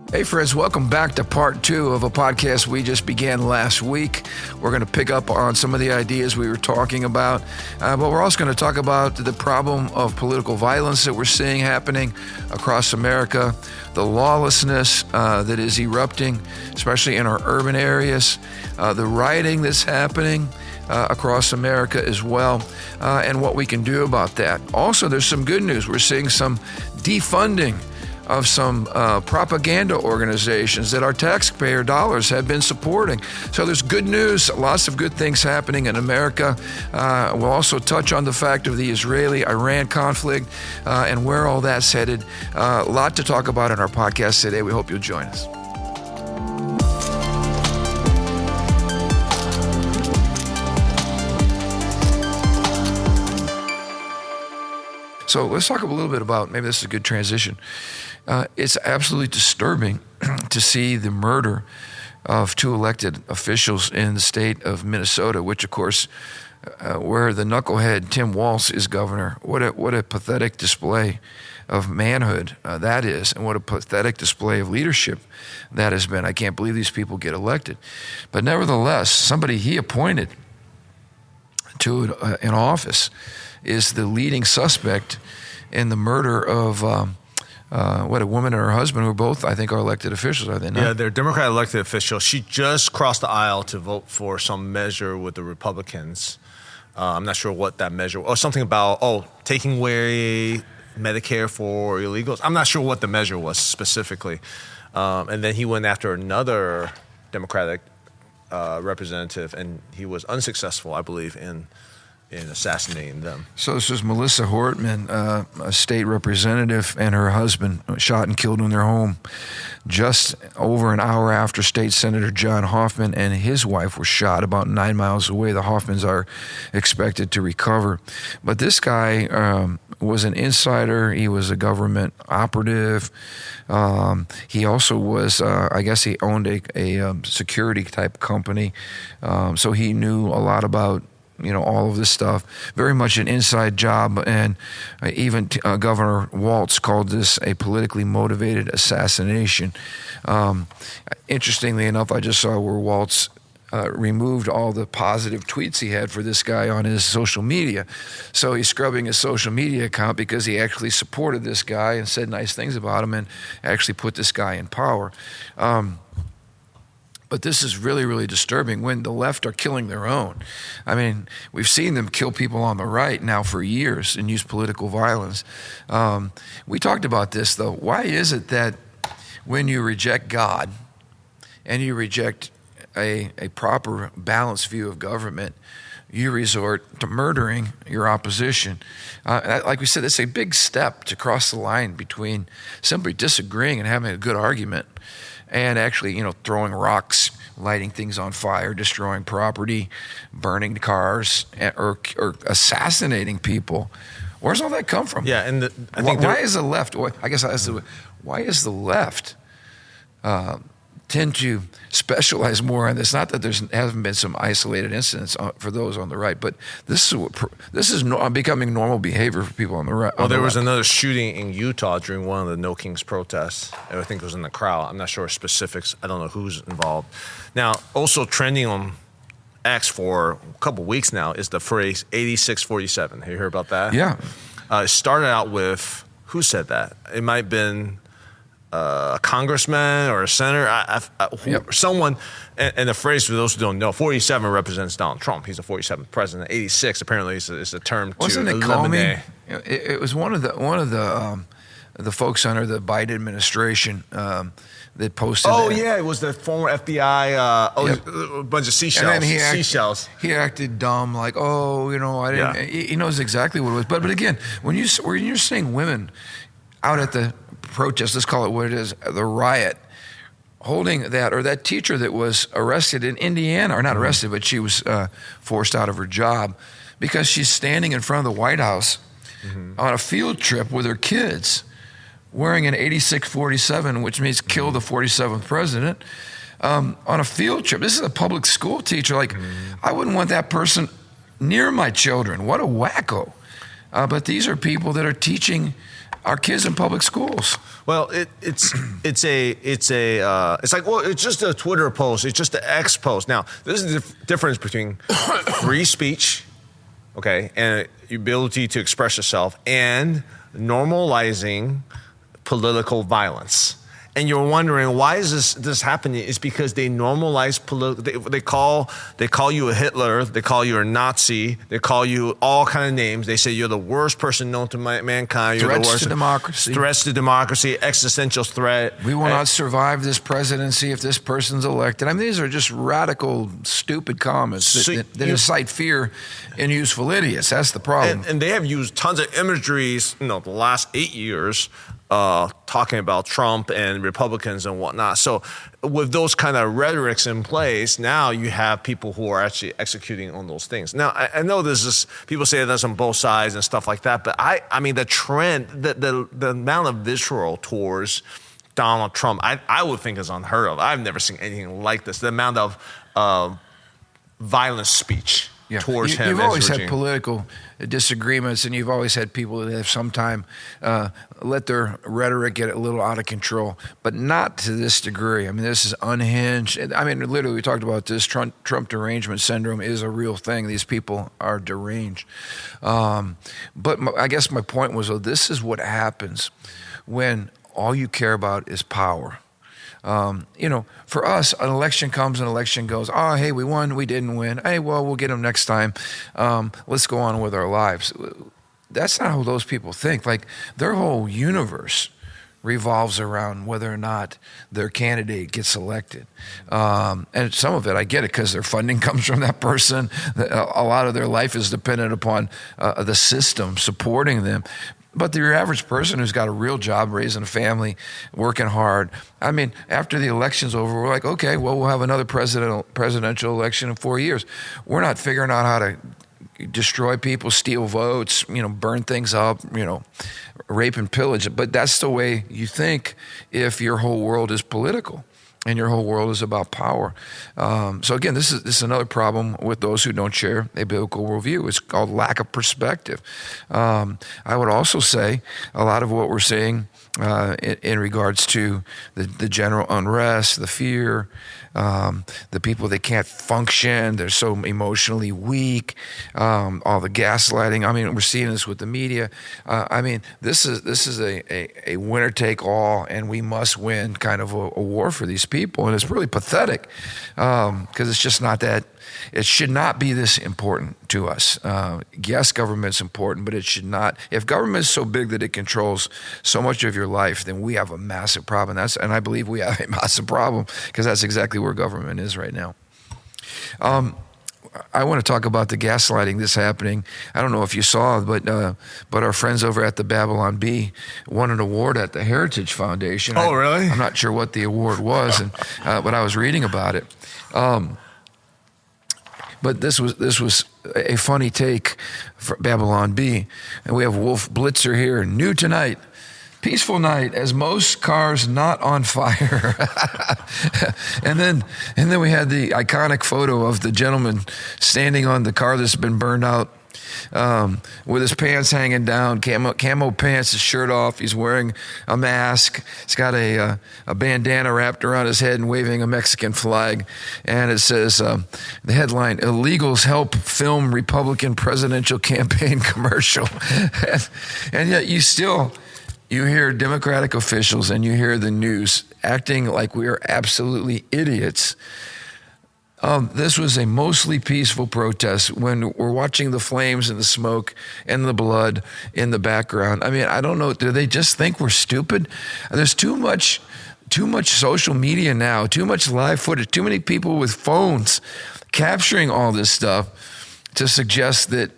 Hey friends, welcome back to part 2 of a podcast we just began last week. We're going to pick up on some of the ideas we were talking about, but we're also going to talk about the problem of political violence that we're seeing happening across America, the lawlessness that is erupting, especially in our urban areas, the rioting that's happening across America as well, and what we can do about that. Also, there's some good news. We're seeing some defunding of some propaganda organizations that our taxpayer dollars have been supporting. So there's good news, lots of good things happening in America. We'll also touch on the fact of the Israeli-Iran conflict and where all that's headed. A lot to talk about in our podcast today. We hope you'll join us. So let's talk a little bit about, maybe this is a good transition. It's absolutely disturbing to see the murder of 2 elected officials in the state of Minnesota, which of course, where the knucklehead Tim Walz is governor. What a pathetic display of manhood that is, and what a pathetic display of leadership that has been. I can't believe these people get elected. But nevertheless, somebody he appointed to an office is the leading suspect in the murder of a woman and her husband, who are both, I think, are elected officials, are they not? Yeah, they're Democrat elected officials. She just crossed the aisle to vote for some measure with the Republicans. I'm not sure what that measure was. Something about, taking away Medicare for illegals. I'm not sure what the measure was specifically. And then he went after another Democratic representative, and he was unsuccessful, I believe, in assassinating them. So this was Melissa Hortman, a state representative, and her husband shot and killed in their home just over an hour after State Senator John Hoffman and his wife were shot about 9 miles away. The Hoffmans are expected to recover. But this guy was an insider. He was a government operative. He also was, I guess he owned a security type company. So he knew a lot about all of this stuff. Very much an inside job, and even Governor Walz called this a politically motivated assassination. Interestingly enough, I just saw where Walz removed all the positive tweets he had for this guy on his social media. So he's scrubbing his social media account because he actually supported this guy and said nice things about him and actually put this guy in power. But this is really, really disturbing when the left are killing their own. I mean, we've seen them kill people on the right now for years and use political violence. We talked about this, though. Why is it that when you reject God and you reject a proper, balanced view of government, you resort to murdering your opposition? Like we said, it's a big step to cross the line between simply disagreeing and having a good argument and actually, throwing rocks, lighting things on fire, destroying property, burning cars, or assassinating people. Where's all that come from? Yeah, and why is the left? I guess why is the left tend to specialize more on this? Not that there hasn't been some isolated incidents for those on the right, but this is becoming normal behavior for people on the right. Well, there was another shooting in Utah during one of the No Kings protests. I think it was in the crowd. I'm not sure specifics. I don't know who's involved. Now, also trending on X for a couple weeks now is the phrase 8647. Have you heard about that? Yeah. It started out with, who said that? It might have been a congressman or a senator, someone, and the phrase, for those who don't know, 47 represents Donald Trump. He's the 47th president. 86 apparently is a term to eliminate. It was one of the folks under the Biden administration that posted. Oh, that. Yeah, it was the former FBI, a bunch of seashells. And then he acted dumb, like, I didn't. Yeah. He knows exactly what it was. But again, when you're seeing women out at the protest, let's call it what it is, the riot, holding that, or that teacher that was arrested in Indiana, or not arrested, but she was forced out of her job because she's standing in front of the White House on a field trip with her kids wearing an 8647, which means kill the 47th president, on a field trip. This is a public school teacher. Like, I wouldn't want that person near my children. What a wacko. But these are people that are teaching our kids in public schools. Well, it's like, well, it's just a Twitter post. It's just an X post. Now, this is the difference between free speech, okay, and the ability to express yourself, and normalizing political violence. And you're wondering, why is this happening? It's because they normalize they call you a Hitler, they call you a Nazi, they call you all kind of names. They say you're the worst person known to mankind. You're Threats the worst to democracy. Threats to democracy, existential threat. We will not survive this presidency if this person's elected. I mean, these are just radical, stupid comments that incite fear in useful idiots. That's the problem. And they have used tons of imageries, the last 8 years, talking about Trump and Republicans and whatnot. So with those kind of rhetorics in place, now you have people who are actually executing on those things. Now, I know there's this, people say that's on both sides and stuff like that, but I mean, the trend, the amount of vitriol towards Donald Trump, I would think is unheard of. I've never seen anything like this. The amount of violent speech towards him. You've always had political disagreements, and you've always had people that have sometime let their rhetoric get a little out of control, but not to this degree. I mean, this is unhinged. I mean, literally, we talked about this. Trump derangement syndrome is a real thing. These people are deranged. But I guess my point was, this is what happens when all you care about is power. For us, an election comes, an election goes. Oh, hey, we won, we didn't win. Hey, well, we'll get them next time. Let's go on with our lives. That's not how those people think. Like, their whole universe revolves around whether or not their candidate gets elected. And some of it, I get it, because their funding comes from that person. A lot of their life is dependent upon the system supporting them. But your average person who's got a real job, raising a family, working hard, I mean, after the election's over, we're like, okay, well, we'll have another presidential election in 4 years. We're not figuring out how to destroy people, steal votes, burn things up, rape and pillage. But that's the way you think if your whole world is political and your whole world is about power. So again, this is another problem with those who don't share a biblical worldview. It's called lack of perspective. I would also say a lot of what we're seeing in regards to the general unrest, the fear, the people that can't function, they're so emotionally weak, all the gaslighting. I mean, we're seeing this with the media. I mean, this is a winner take all, and we must win kind of a war for these people, and it's really pathetic because it's just not that. It should not be this important to us. Yes, government's important, but it should not. If government is so big that it controls so much of your life, then we have a massive problem. And I believe we have a massive problem, because that's exactly where government is right now. I want to talk about the gaslighting that's happening. I don't know if you saw, but our friends over at the Babylon Bee won an award at the Heritage Foundation. Oh, really? I'm not sure what the award was, but I was reading about it. But this was a funny take for Babylon Bee. And we have Wolf Blitzer here. New tonight. Peaceful night, as most cars not on fire. and then we had the iconic photo of the gentleman standing on the car that's been burned out, with his pants hanging down, camo pants, his shirt off. He's wearing a mask. He's got a bandana wrapped around his head and waving a Mexican flag. And it says, the headline, "Illegals Help Film Republican Presidential Campaign Commercial." And yet you hear Democratic officials and you hear the news acting like we are absolutely idiots. This was a mostly peaceful protest when we're watching the flames and the smoke and the blood in the background. I mean, I don't know. Do they just think we're stupid? There's too much social media now, too much live footage, too many people with phones capturing all this stuff to suggest that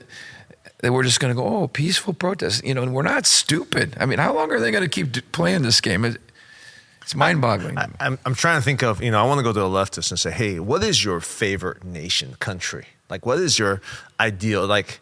we're just going to go, peaceful protest. And we're not stupid. I mean, how long are they going to keep playing this game? It's mind-boggling. I'm trying to think of, I want to go to the leftists and say, hey, what is your favorite nation, country? Like, what is your ideal, like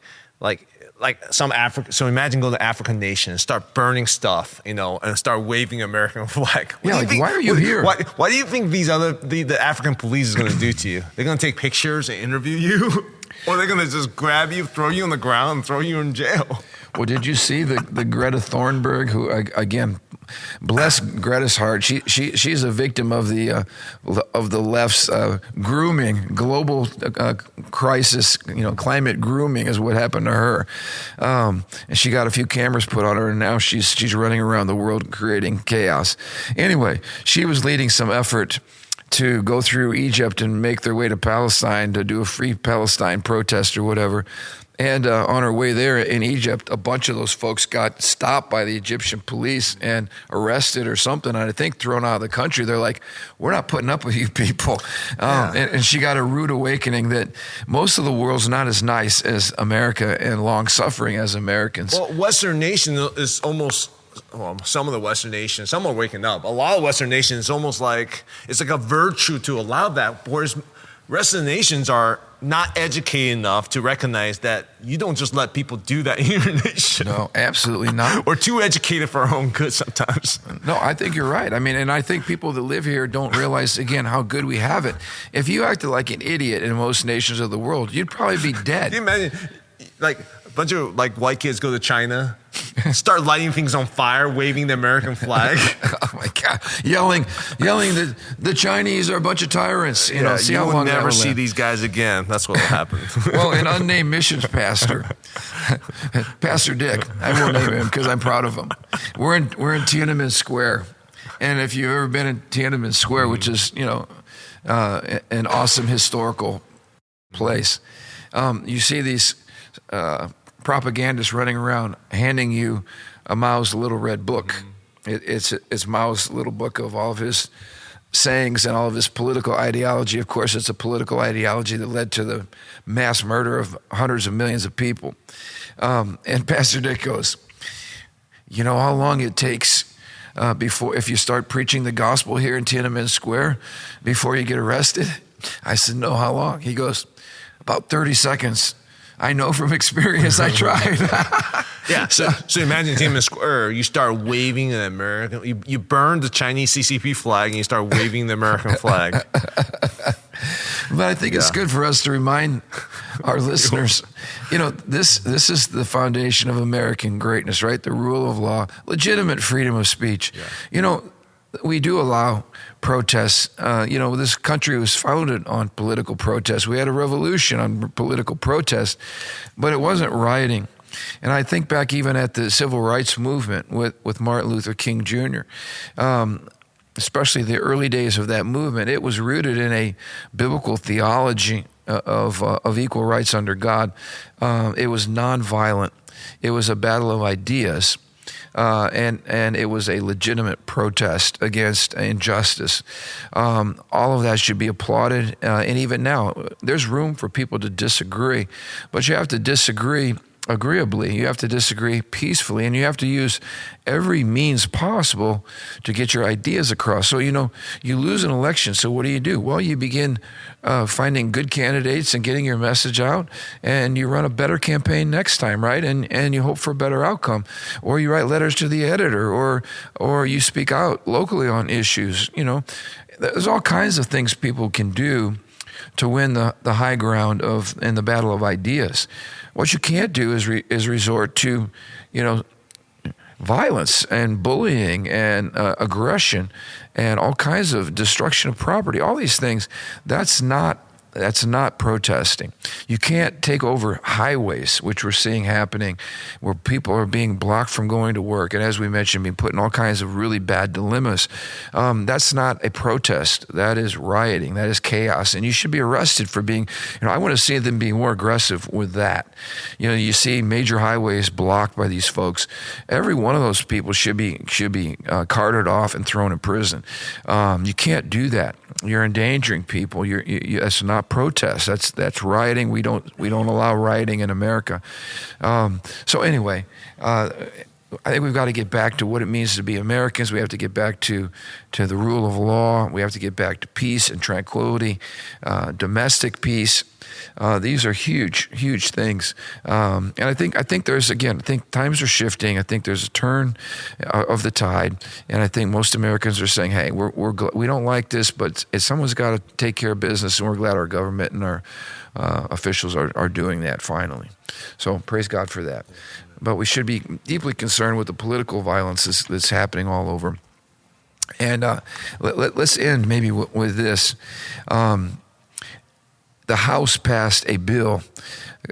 some African, so imagine go to African nation and start burning stuff, and start waving American flag. Why are you here? What do you think the African police is going to do to you? They're going to take pictures and interview you? Or they're going to just grab you, throw you on the ground, and throw you in jail? Well, did you see the Greta Thunberg, who again, bless Greta's heart. She's a victim of the left's grooming, global crisis. Climate grooming is what happened to her, and she got a few cameras put on her, and now she's running around the world creating chaos. Anyway, she was leading some effort to go through Egypt and make their way to Palestine to do a free Palestine protest or whatever. And on her way there in Egypt, a bunch of those folks got stopped by the Egyptian police and arrested or something, and I think thrown out of the country. They're like, we're not putting up with you people. And she got a rude awakening that most of the world's not as nice as America and long-suffering as Americans. Well, Western nation is almost... Well, some of the Western nations, some are waking up. A lot of Western nations, it's almost like it's like a virtue to allow that, whereas the rest of the nations are not educated enough to recognize that you don't just let people do that in your nation. No, absolutely not. We're too educated for our own good sometimes. No, I think you're right. I mean, and I think people that live here don't realize, again, how good we have it. If you acted like an idiot in most nations of the world, you'd probably be dead. Can you imagine, like, a bunch of white kids go to China, start lighting things on fire, waving the American flag. Oh my God! Yelling that the Chinese are a bunch of tyrants. See you how will long never that see will these guys again. That's what will happen. Well, an unnamed missions pastor, Pastor Dick. I will name him because I'm proud of him. We're in Tiananmen Square, and if you've ever been in Tiananmen Square, which is an awesome historical place, you see these propagandists running around handing you a Mao's little red book. It's Mao's little book of all of his sayings and all of his political ideology. Of course, it's a political ideology that led to the mass murder of hundreds of millions of people. And Pastor Dick goes, you know how long it takes before, if you start preaching the gospel here in Tiananmen Square, before you get arrested? I said, no, how long? He goes, about 30 seconds. I know from experience. I tried. Yeah. So imagine Tiananmen Square. You start waving an American. You burn the Chinese CCP flag and you start waving the American flag. But I think it's good for us to remind our listeners, this is the foundation of American greatness, right? The rule of law, legitimate freedom of speech. Yeah. We do allow protests. This country was founded on political protests. We had a revolution on political protests, but it wasn't rioting. And I think back even at the civil rights movement with Martin Luther King Jr., especially the early days of that movement, it was rooted in a biblical theology of equal rights under God. It was nonviolent. It was a battle of ideas. And it was a legitimate protest against injustice. All of that should be applauded. And even now, there's room for people to disagree, but you have to disagree agreeably. You have to disagree peacefully, and you have to use every means possible to get your ideas across. So, you lose an election. So what do? Well, you begin finding good candidates and getting your message out, and you run a better campaign next time, right? And you hope for a better outcome. Or you write letters to the editor, or you speak out locally on issues. There's all kinds of things people can do to win the high ground in the battle of ideas. What you can't do is resort to, violence and bullying and aggression and all kinds of destruction of property. All these things, that's not protesting. You can't take over highways, which we're seeing happening, where people are being blocked from going to work, and as we mentioned, being put in all kinds of really bad dilemmas. That's not a protest. That is rioting. That is chaos, and you should be arrested for being. I want to see them be more aggressive with that. You see major highways blocked by these folks. Every one of those people should be carted off and thrown in prison. You can't do that. You're endangering people. That's not protest. That's rioting. We don't allow rioting in America. So anyway, I think we've got to get back to what it means to be Americans. We have to get back to the rule of law. We have to get back to peace and tranquility, domestic peace. These are huge, huge things. And I think times are shifting. I think there's a turn of the tide, and I think most Americans are saying, "Hey, we don't like this, but someone's got to take care of business," and we're glad our government and our officials are doing that finally. So praise God for that. but we should be deeply concerned with the political violence that's happening all over. And let's end maybe with this. The House passed a bill.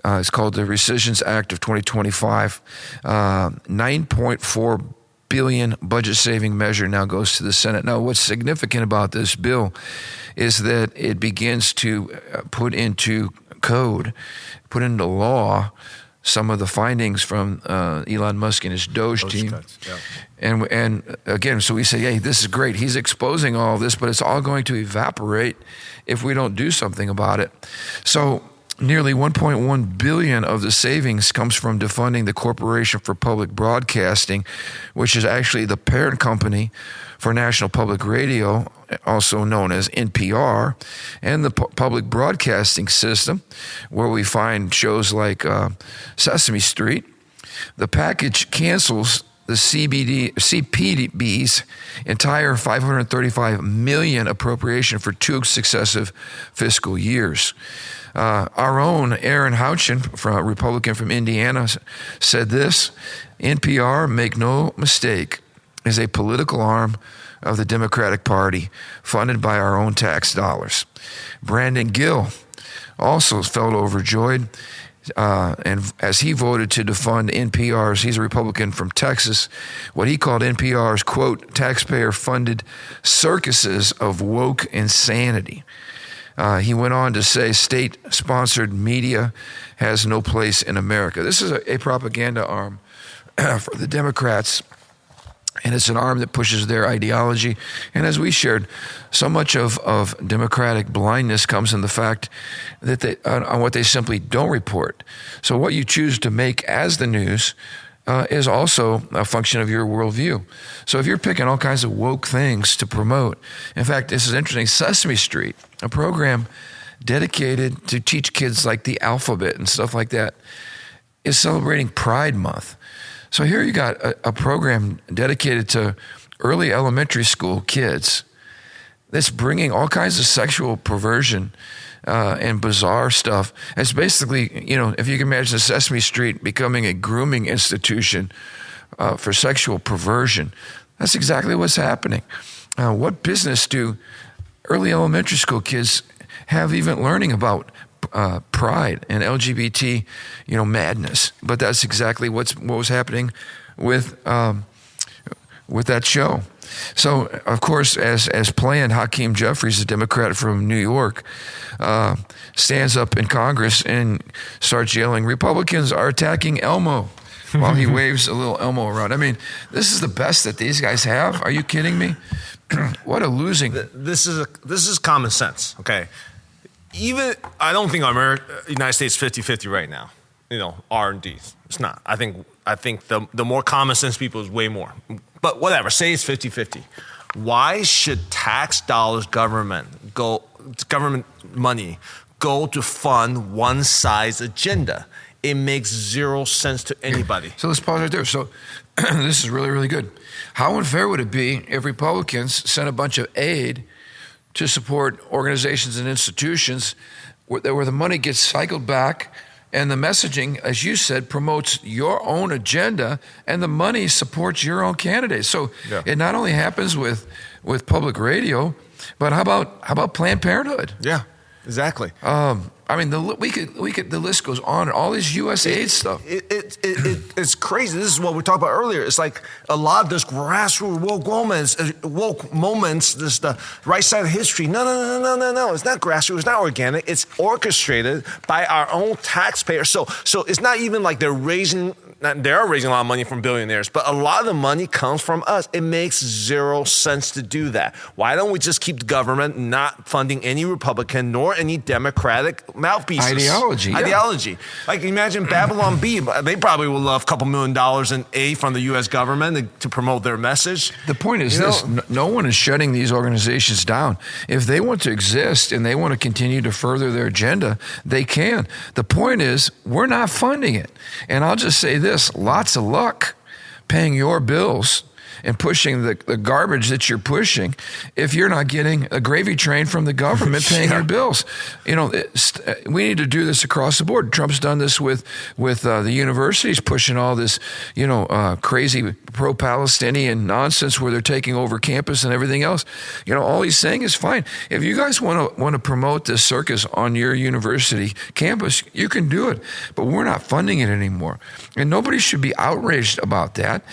It's called the Rescissions Act of 2025. $9.4 billion budget-saving measure now goes to the Senate. Now, what's significant about this bill is that it begins to put into code, put into law, some of the findings from Elon Musk and his Doge team. Cuts, yeah. And again, so we say, hey, this is great. He's exposing all of this, but it's all going to evaporate if we don't do something about it. So nearly $1.1 billion of the savings comes from defunding the Corporation for Public Broadcasting, which is actually the parent company for National Public Radio, also known as NPR, and the public broadcasting system, where we find shows like Sesame Street. The package cancels the CPB's entire $535 million appropriation for 2 successive fiscal years. Our own Aaron Houchin, a Republican from Indiana, said this: NPR, make no mistake, is a political arm of the Democratic Party funded by our own tax dollars. Brandon Gill also felt overjoyed. And as he voted to defund NPR's, he's a Republican from Texas, what he called NPR's, quote, taxpayer-funded circuses of woke insanity. He went on to say state-sponsored media has no place in America. This is a propaganda arm for the Democrats, and it's an arm that pushes their ideology. And as we shared, so much of Democratic blindness comes in the fact that on what they simply don't report. So what you choose to make as the news is also a function of your worldview. So if you're picking all kinds of woke things to promote, in fact, this is interesting, Sesame Street, a program dedicated to teach kids like the alphabet and stuff like that, is celebrating Pride Month. So here you got a program dedicated to early elementary school kids that's bringing all kinds of sexual perversion and bizarre stuff. It's basically, if you can imagine Sesame Street becoming a grooming institution for sexual perversion, that's exactly what's happening. What business do early elementary school kids have even learning about pride and LGBT, madness? But that's exactly what was happening with that show. So, of course, as planned, Hakeem Jeffries, a Democrat from New York, stands up in Congress and starts yelling, "Republicans are attacking Elmo," while he waves a little Elmo around. I mean, this is the best that these guys have. Are you kidding me? What a losing. This is common sense, okay? I don't think United States 50-50 right now, R&D. It's not. I think the more common sense people is way more. But whatever, say it's 50-50. Why should tax dollars, government money go to fund one side's agenda? It makes zero sense to anybody. So let's pause right there. So this is really, really good. How unfair would it be if Republicans sent a bunch of aid to support organizations and institutions where the money gets cycled back and the messaging, as you said, promotes your own agenda and the money supports your own candidates? So It not only happens with public radio, but how about Planned Parenthood? Yeah, exactly. I mean, the list goes on. All this USAID stuff. It's crazy. This is what we talked about earlier. It's like a lot of this grassroots woke moments. This the right side of history. No. It's not grassroots. It's not organic. It's orchestrated by our own taxpayers. So it's not even like they are raising a lot of money from billionaires, but a lot of the money comes from us. It makes zero sense to do that. Why don't we just keep the government not funding any Republican nor any Democratic mouthpieces? Ideology. Like imagine Babylon Bee. They probably will love a couple $1 million in aid from the U.S. government to promote their message. The point is this: no one is shutting these organizations down. If they want to exist and they want to continue to further their agenda, they can. The point is we're not funding it. And I'll just say this: lots of luck paying your bills and pushing the garbage that you're pushing if you're not getting a gravy train from the government paying your bills? We need to do this across the board. Trump's done this with the universities pushing all this, crazy pro-Palestinian nonsense where they're taking over campus and everything else. All he's saying is fine. If you guys want to promote this circus on your university campus, you can do it, but we're not funding it anymore. And nobody should be outraged about that.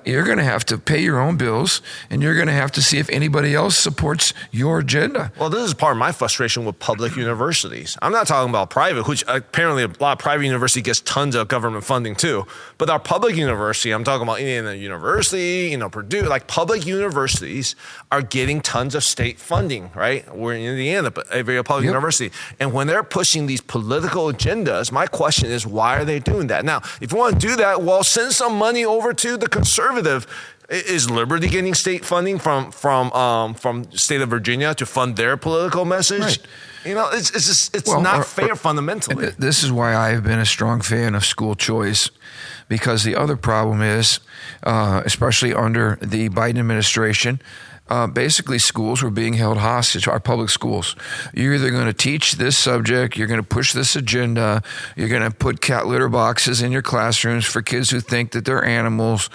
You're going to have to pay your own bills, and you're going to have to see if anybody else supports your agenda. Well, this is part of my frustration with public universities. I'm not talking about private, which apparently a lot of private university gets tons of government funding too. But our public university, I'm talking about Indiana University, Purdue, like public universities are getting tons of state funding, right? We're in Indiana, but every public university. And when they're pushing these political agendas, my question is, why are they doing that? Now, if you want to do that, well, send some money over to the conservative. Is Liberty getting state funding from state of Virginia to fund their political message? Right. It's not fair fundamentally. This is why I've been a strong fan of school choice, because the other problem is, especially under the Biden administration, basically schools were being held hostage, our public schools. You're either going to teach this subject, you're going to push this agenda, you're going to put cat litter boxes in your classrooms for kids who think that they're animals.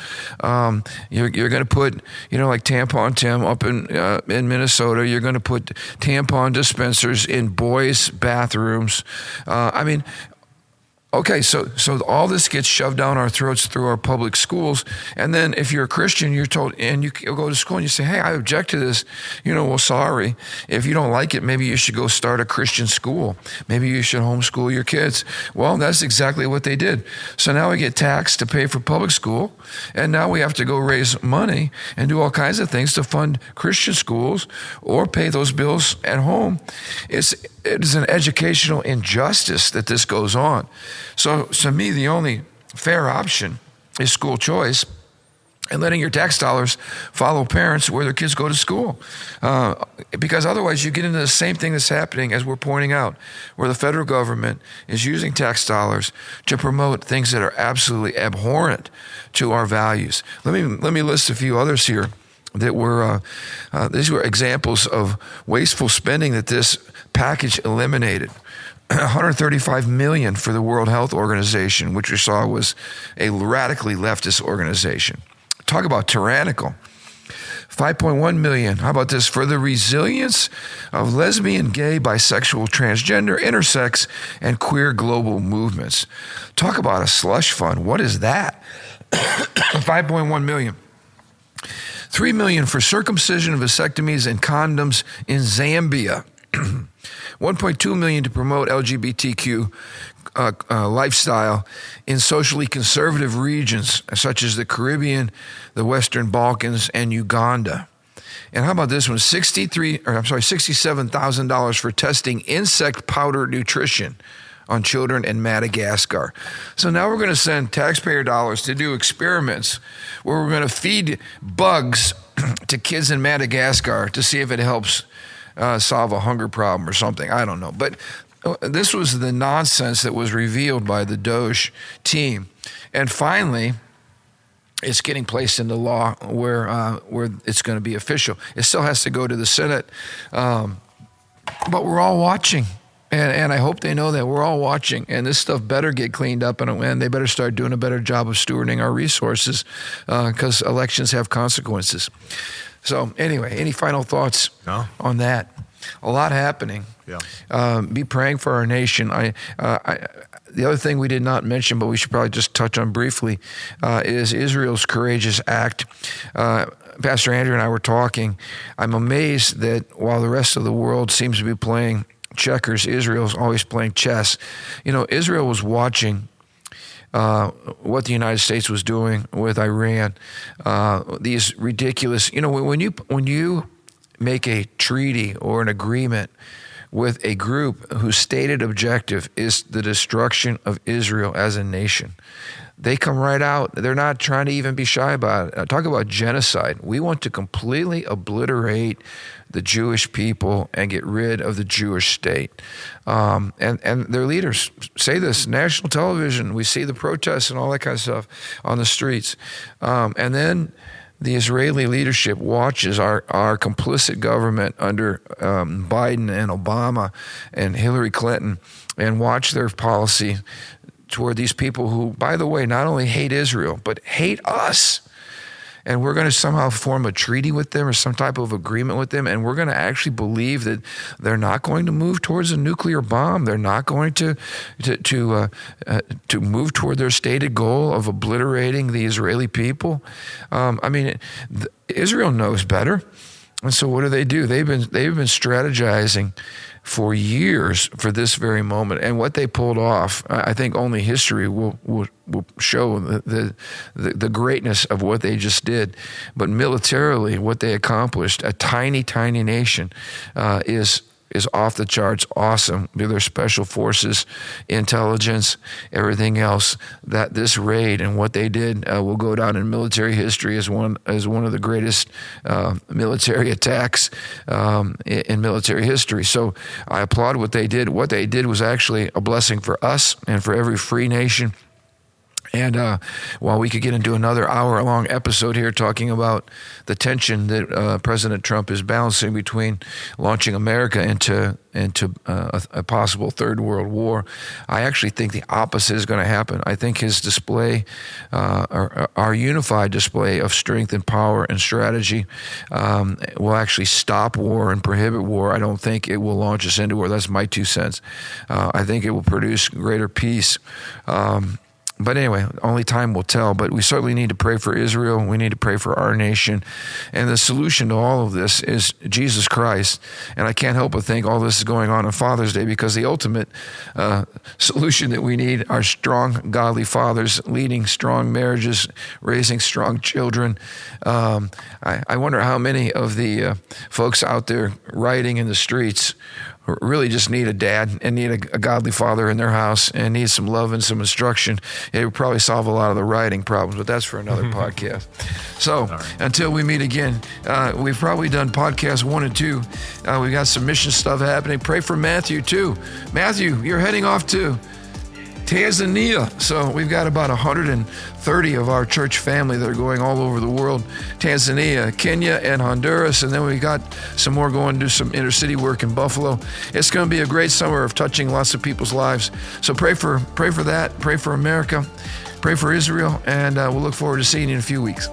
You're going to put, like Tampon Tim up in Minnesota, you're going to put tampon dispensers in boys' bathrooms. Okay, so all this gets shoved down our throats through our public schools, and then if you're a Christian, you're told, and you go to school and you say, hey, I object to this. Well, sorry. If you don't like it, maybe you should go start a Christian school. Maybe you should homeschool your kids. Well, that's exactly what they did. So now we get taxed to pay for public school, and now we have to go raise money and do all kinds of things to fund Christian schools or pay those bills at home. It is an educational injustice that this goes on. So to me, the only fair option is school choice and letting your tax dollars follow parents where their kids go to school. Because otherwise you get into the same thing that's happening, as we're pointing out, where the federal government is using tax dollars to promote things that are absolutely abhorrent to our values. Let me list a few others here that were, these were examples of wasteful spending that this package eliminated. $135 million for the World Health Organization, which we saw was a radically leftist organization. Talk about tyrannical. $5.1 million. How about this? For the resilience of lesbian, gay, bisexual, transgender, intersex, and queer global movements. Talk about a slush fund. What is that? $5.1 million. $3 million for circumcision, vasectomies, and condoms in Zambia. $1.2 million to promote LGBTQ lifestyle in socially conservative regions such as the Caribbean, the Western Balkans, and Uganda. And how about this one? $67,000 for testing insect powder nutrition on children in Madagascar. So now we're going to send taxpayer dollars to do experiments where we're going to feed bugs to kids in Madagascar to see if it helps solve a hunger problem or something. I don't know. But this was the nonsense that was revealed by the Doge team. And finally, it's getting placed into law where it's going to be official. It still has to go to the Senate. But we're all watching. And I hope they know that we're all watching. And this stuff better get cleaned up, and they better start doing a better job of stewarding our resources, because elections have consequences. So anyway, any final thoughts on that? A lot happening. Yeah. Be praying for our nation. The other thing we did not mention, but we should probably just touch on briefly, is Israel's courageous act. Pastor Andrew and I were talking. I'm amazed that while the rest of the world seems to be playing checkers, Israel's always playing chess. Israel was watching what the United States was doing with Iran. These ridiculous, when you make a treaty or an agreement with a group whose stated objective is the destruction of Israel as a nation, they come right out. They're not trying to even be shy about it. Talk about genocide. We want to completely obliterate the Jewish people and get rid of the Jewish state. And their leaders say this, national television. We see the protests and all that kind of stuff on the streets. And then the Israeli leadership watches our complicit government under Biden and Obama and Hillary Clinton and watch their policy toward these people who, by the way, not only hate Israel, but hate us. And we're going to somehow form a treaty with them or some type of agreement with them, and we're going to actually believe that they're not going to move towards a nuclear bomb. They're not going to move toward their stated goal of obliterating the Israeli people. Israel knows better, and so what do? They've been strategizing for years for this very moment, and what they pulled off, I think only history will show the greatness of what they just did. But militarily, what they accomplished, a tiny nation, is off the charts awesome. Their special forces, intelligence, everything else. That this raid and what they did will go down in military history as one of the greatest military attacks in military history. So I applaud what they did. What they did was actually a blessing for us and for every free nation. And while we could get into another hour-long episode here talking about the tension that President Trump is balancing between launching America into a possible third world war, I actually think the opposite is going to happen. I think his display, our unified display of strength and power and strategy, will actually stop war and prohibit war. I don't think it will launch us into war. That's my 2 cents. I think it will produce greater peace. But anyway, only time will tell. But we certainly need to pray for Israel. We need to pray for our nation. And the solution to all of this is Jesus Christ. And I can't help but think all this is going on Father's Day, because the ultimate solution that we need are strong, godly fathers leading strong marriages, raising strong children. I wonder how many of the folks out there rioting in the streets really just need a dad and need a godly father in their house and need some love and some instruction. It would probably solve a lot of the rioting problems, but that's for another podcast. So until we meet again, we've probably done podcasts 1 and 2. We got some mission stuff happening. Pray for Matthew too. Matthew, you're heading off to Tanzania. So we've got about 130 of our church family that are going all over the world. Tanzania, Kenya, and Honduras. And then we got some more going to do some intercity work in Buffalo. It's going to be a great summer of touching lots of people's lives. So pray for that. Pray for America. Pray for Israel. And we'll look forward to seeing you in a few weeks.